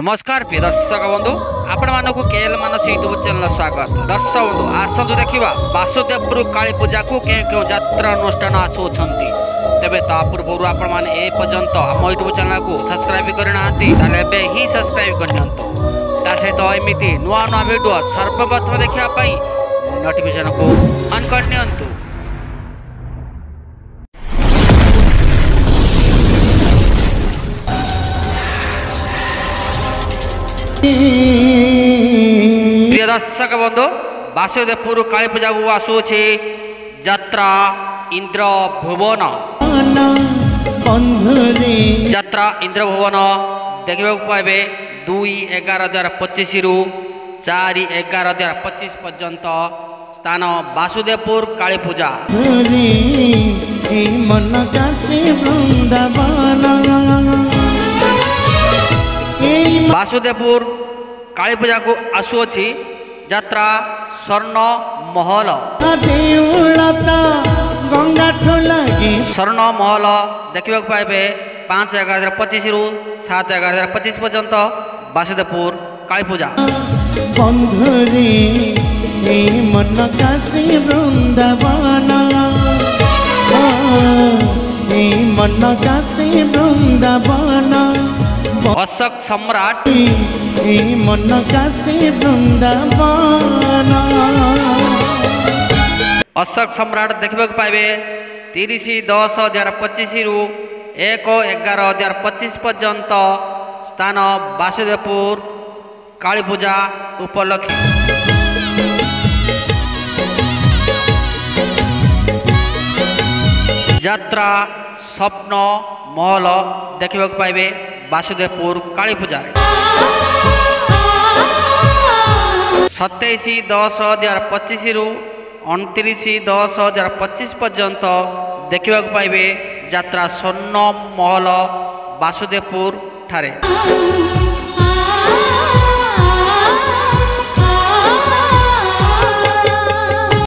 नमस्कार प्रिय दर्शक बंधु आपण मानक केएल मानस यूट्यूब चैनल स्वागत। दर्शक बंधु आसतु देखा वासुदेवपुर काली पूजा को क्यों यात्रा अनुष्ठान आसुंच तेरे ता पूर्व आपण मैंने ए पर्यंत आम यूट्यूब चैनल को सब्सक्राइब करना ही सब्सक्राइब कर सहित एमती नुआ नुआ वीडियो सर्वप्रथम देखापी नोटिफिकेशन को ऑन कर दिंतु। प्रिय दर्शक बंधु वासुदेवपुर काली पूजा को आसुची यात्रा इंद्र भुवन यात्रा इंद्र भुवन देखा पाइबे 2/11/2025 रु 4/11/2025 पर्यंत स्थान वासुदेवपुर काली पूजा। वासुदेवपुर काली पूजा को आसुची यात्रा स्वर्ण महल स्वर्ण महल देखा पाइबे 5/11/2025 रु 7/11/2025 पर्यंत वासुदेवपुर काली पूजा। अशोक सम्राट अशोक सम्राट देखा पाइबे 30/10/2025 रु 1/11/2025 पर्यंत स्थान वासुदेवपुर काली पूजा उपलक्षे। यात्रा स्वप्न महल देखा पाइबे वासुदेवपुर काली पूजा 27/10/2025 रु 29/10/2025 पर्यंत देखा पाइबे यात्रा स्वर्ण महल वासुदेवपुर ठारे।